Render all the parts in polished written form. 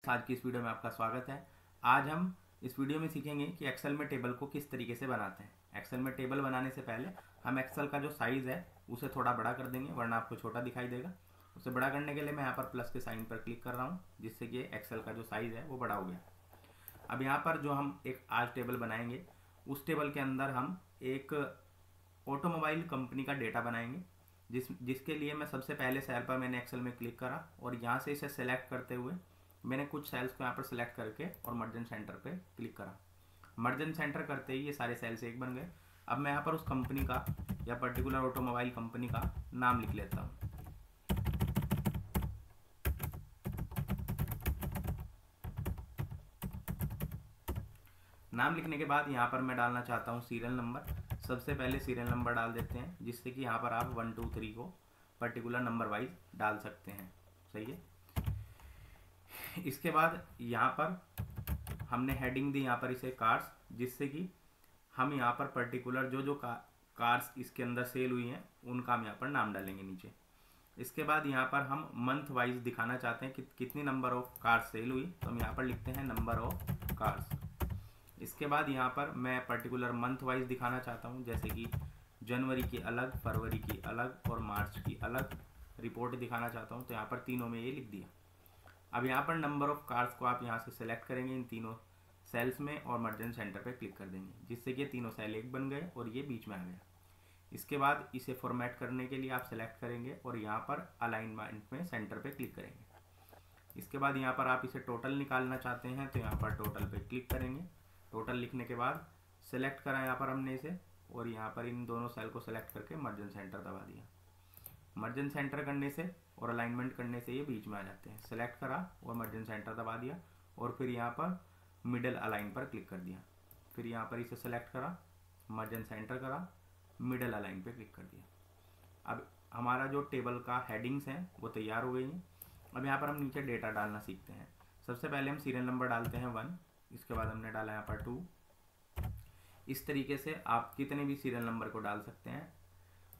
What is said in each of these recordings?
आज की इस वीडियो में आपका स्वागत है। आज हम इस वीडियो में सीखेंगे कि एक्सेल में टेबल को किस तरीके से बनाते हैं। एक्सेल में टेबल बनाने से पहले हम एक्सेल का जो साइज़ है उसे थोड़ा बड़ा कर देंगे, वरना आपको छोटा दिखाई देगा। उसे बड़ा करने के लिए मैं यहाँ पर प्लस के साइन पर क्लिक कर रहा हूँ, जिससे कि एक्सेल का जो साइज़ है वो बड़ा हो गया। अब यहाँ पर जो हम एक आज टेबल बनाएंगे, उस टेबल के अंदर हम एक ऑटोमोबाइल कंपनी का डेटा बनाएंगे, जिसके लिए मैं सबसे पहले सेल पर मैंने एक्सेल में क्लिक करा और यहाँ से इसे सेलेक्ट करते हुए मैंने कुछ सेल्स को यहाँ पर सिलेक्ट करके और मर्ज एंड सेंटर पे क्लिक करा। मर्ज एंड सेंटर करते ही ये सारे सेल्स एक बन गए। अब मैं यहाँ पर उस कंपनी का या पर्टिकुलर ऑटोमोबाइल कंपनी का नाम लिख लेता हूँ। नाम लिखने के बाद यहाँ पर मैं डालना चाहता हूँ सीरियल नंबर। सबसे पहले सीरियल नंबर डाल देते हैं, जिससे कि यहाँ पर आप 1 2 3 को पर्टिकुलर नंबर वाइज डाल सकते हैं। सही है। इसके बाद यहाँ पर हमने हेडिंग दी यहाँ पर इसे कार्स, जिससे कि हम यहाँ पर पर्टिकुलर जो कार्स इसके अंदर सेल हुई हैं उनका हम यहाँ पर नाम डालेंगे नीचे। इसके बाद यहाँ पर हम मंथ वाइज दिखाना चाहते हैं कि कितनी नंबर ऑफ कार्स सेल हुई, तो हम यहाँ पर लिखते हैं नंबर ऑफ कार्स। इसके बाद यहाँ पर मैं पर्टिकुलर मंथ वाइज दिखाना चाहता हूँ, जैसे कि जनवरी की अलग, फरवरी की अलग और मार्च की अलग रिपोर्ट दिखाना चाहता हूँ, तो यहाँ पर तीनों में ये लिख दिया। अब यहाँ पर नंबर ऑफ कार्स को आप यहाँ से सेलेक्ट करेंगे इन तीनों सेल्स में और मर्ज एंड सेंटर पे क्लिक कर देंगे, जिससे कि तीनों सेल एक बन गए और ये बीच में आ गया। इसके बाद इसे फॉर्मेट करने के लिए आप सेलेक्ट करेंगे और यहाँ पर अलाइनमेंट में सेंटर पे क्लिक करेंगे। इसके बाद यहाँ पर आप इसे टोटल निकालना चाहते हैं तो यहाँ पर टोटल पे क्लिक करेंगे। टोटल लिखने के बाद सेलेक्ट करा यहाँ पर हमने इसे और यहाँ पर इन दोनों सेल को सेलेक्ट करके मर्ज एंड सेंटर दबा दिया। मर्ज एंड सेंटर करने से और अलाइनमेंट करने से ये बीच में आ जाते हैं। सेलेक्ट करा और मर्ज एंड सेंटर दबा दिया और फिर यहाँ पर मिडल अलाइन पर क्लिक कर दिया। फिर यहाँ पर इसे सेलेक्ट करा, मर्ज एंड सेंटर करा, मिडल अलाइन पे क्लिक कर दिया। अब हमारा जो टेबल का हेडिंग्स हैं वो तैयार हो गई हैं। अब यहाँ पर हम नीचे डेटा डालना सीखते हैं। सबसे पहले हम सीरियल नंबर डालते हैं 1, इसके बाद हमने डाला यहाँ पर 2। इस तरीके से आप कितने भी सीरियल नंबर को डाल सकते हैं।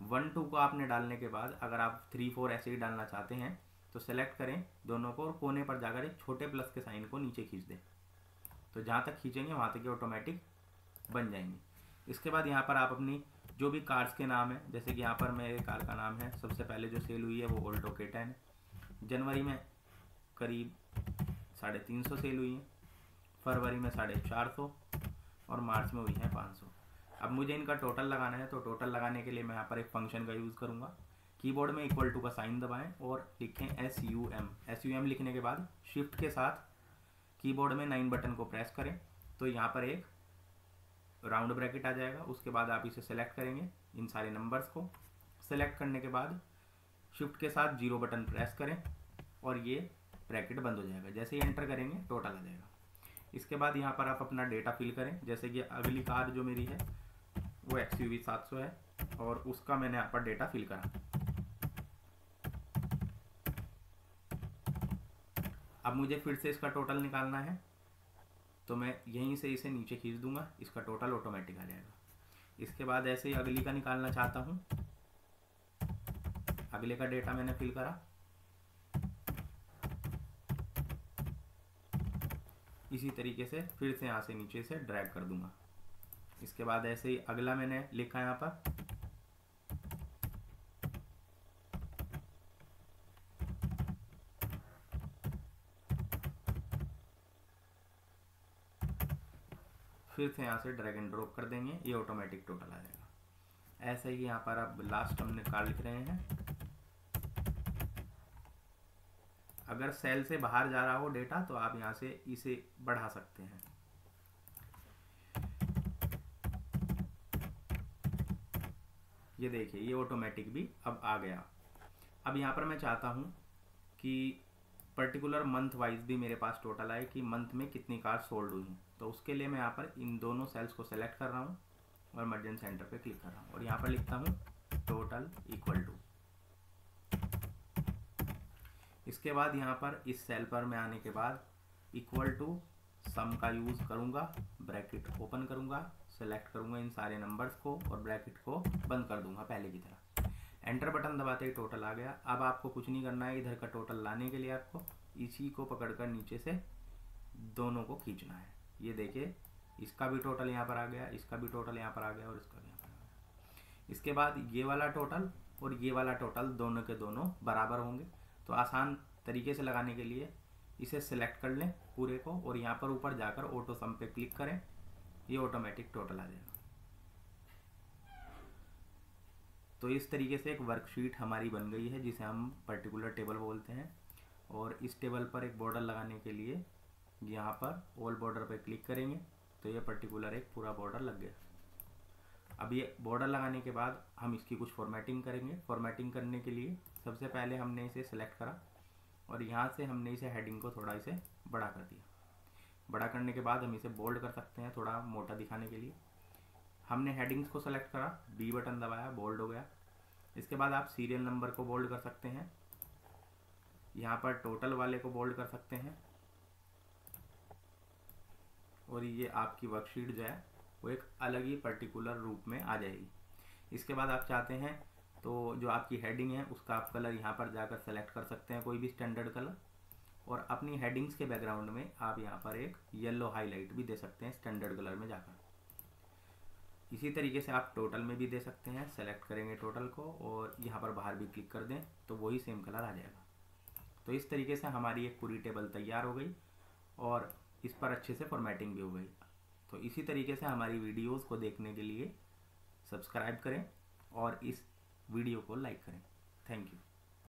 1 2 को आपने डालने के बाद अगर आप 3 4 ऐसे ही डालना चाहते हैं तो सेलेक्ट करें दोनों को और कोने पर जाकर एक छोटे प्लस के साइन को नीचे खींच दें, तो जहाँ तक खींचेंगे वहाँ तक ये ऑटोमेटिक बन जाएंगे। इसके बाद यहाँ पर आप अपनी जो भी कार्स के नाम है, जैसे कि यहाँ पर मेरे कार का नाम है, सबसे पहले जो सेल हुई है वो ऑल्टो K10 है। जनवरी में करीब 350 सेल हुई है, फरवरी में 450 और मार्च में हुई है 500। अब मुझे इनका टोटल लगाना है, तो टोटल लगाने के लिए मैं यहाँ पर एक फंक्शन का यूज़ करूँगा। कीबोर्ड में इक्वल टू का साइन दबाएं और लिखें SUM। SUM लिखने के बाद शिफ्ट के साथ कीबोर्ड में 9 बटन को प्रेस करें तो यहाँ पर एक राउंड ब्रैकेट आ जाएगा। उसके बाद आप इसे सेलेक्ट करेंगे, इन सारे नंबर्स को सेलेक्ट करने के बाद शिफ्ट के साथ 0 बटन प्रेस करें और ये ब्रैकेट बंद हो जाएगा। जैसे ही एंटर करेंगे टोटल आ जाएगा। इसके बाद यहाँ पर आप अपना डेटा फिल करें, जैसे कि अगली कार जो मेरी है वो XUV 700 है और उसका मैंने यहाँ पर डेटा फिल करा। अब मुझे फिर से इसका टोटल निकालना है, तो मैं यहीं से इसे नीचे खींच दूंगा, इसका टोटल ऑटोमेटिक आ जाएगा। इसके बाद ऐसे ही अगली का निकालना चाहता हूँ, अगले का डेटा मैंने फिल करा। इसी तरीके से फिर से यहाँ से नीचे से ड्रैग कर दूंगा। इसके बाद ऐसे ही अगला मैंने लिखा यहाँ पर, फिर से यहाँ से ड्रैग एंड ड्रॉप कर देंगे, ये ऑटोमेटिक टोटल आ जाएगा। ऐसे ही यहाँ पर अब लास्ट हमने कार लिख रहे हैं। अगर सेल से बाहर जा रहा हो डेटा तो आप यहाँ से इसे बढ़ा सकते हैं। ये देखिए ये ऑटोमेटिक भी अब आ गया। अब यहाँ पर मैं चाहता हूँ कि पर्टिकुलर मंथ वाइज भी मेरे पास टोटल आए कि मंथ में कितनी कार सोल्ड हुई हैं, तो उसके लिए मैं यहाँ पर इन दोनों सेल्स को सेलेक्ट कर रहा हूँ और मर्ज एंड सेंटर पे क्लिक कर रहा हूँ और यहाँ पर लिखता हूँ टोटल इक्वल टू। इसके बाद यहाँ पर इस सेल पर मैं आने के बाद इक्वल टू सम का यूज़ करूँगा, ब्रैकेट ओपन करूँगा, सेलेक्ट करूँगा इन सारे नंबर्स को और ब्रैकेट को बंद कर दूँगा पहले की तरह। एंटर बटन दबाते ही टोटल आ गया। अब आपको कुछ नहीं करना है, इधर का टोटल लाने के लिए आपको इसी को पकड़कर नीचे से दोनों को खींचना है। ये देखिए इसका भी टोटल यहाँ पर आ गया, इसका भी टोटल यहाँ पर आ गया और इसका भी यहाँ पर आ गया। इसके बाद ये वाला टोटल और ये वाला टोटल दोनों के दोनों बराबर होंगे। तो आसान तरीके से लगाने के लिए इसे सिलेक्ट कर लें पूरे को और यहाँ पर ऊपर जाकर ऑटो सम पे क्लिक करें, ये ऑटोमेटिक टोटल आ जाएगा। तो इस तरीके से एक वर्कशीट हमारी बन गई है जिसे हम पर्टिकुलर टेबल बोलते हैं। और इस टेबल पर एक बॉर्डर लगाने के लिए यहाँ पर ऑल बॉर्डर पे क्लिक करेंगे तो ये पर्टिकुलर एक पूरा बॉर्डर लग गया। अब ये बॉर्डर लगाने के बाद हम इसकी कुछ फॉर्मेटिंग करेंगे। फॉर्मेटिंग करने के लिए सबसे पहले हमने इसे सिलेक्ट करा और यहाँ से हमने इसे हेडिंग को थोड़ा इसे बड़ा कर दिया। बड़ा करने के बाद हम इसे बोल्ड कर सकते हैं थोड़ा मोटा दिखाने के लिए। हमने हेडिंग्स को सेलेक्ट करा, बी बटन दबाया, बोल्ड हो गया। इसके बाद आप सीरियल नंबर को बोल्ड कर सकते हैं, यहाँ पर टोटल वाले को बोल्ड कर सकते हैं और ये आपकी वर्कशीट जो है वो एक अलग ही पर्टिकुलर रूप में आ जाएगी। इसके बाद आप चाहते हैं तो जो आपकी हेडिंग है उसका आप कलर यहाँ पर जाकर सेलेक्ट कर सकते हैं, कोई भी स्टैंडर्ड कलर। और अपनी हेडिंग्स के बैकग्राउंड में आप यहाँ पर एक येलो हाईलाइट भी दे सकते हैं स्टैंडर्ड कलर में जाकर। इसी तरीके से आप टोटल में भी दे सकते हैं, सेलेक्ट करेंगे टोटल को और यहाँ पर बाहर भी क्लिक कर दें तो वही सेम कलर आ जाएगा। तो इस तरीके से हमारी एक पूरी टेबल तैयार हो गई और इस पर अच्छे से फॉर्मेटिंग भी हो गई। तो इसी तरीके से हमारी वीडियोस को देखने के लिए सब्सक्राइब करें और इस वीडियो को लाइक करें। Thank you.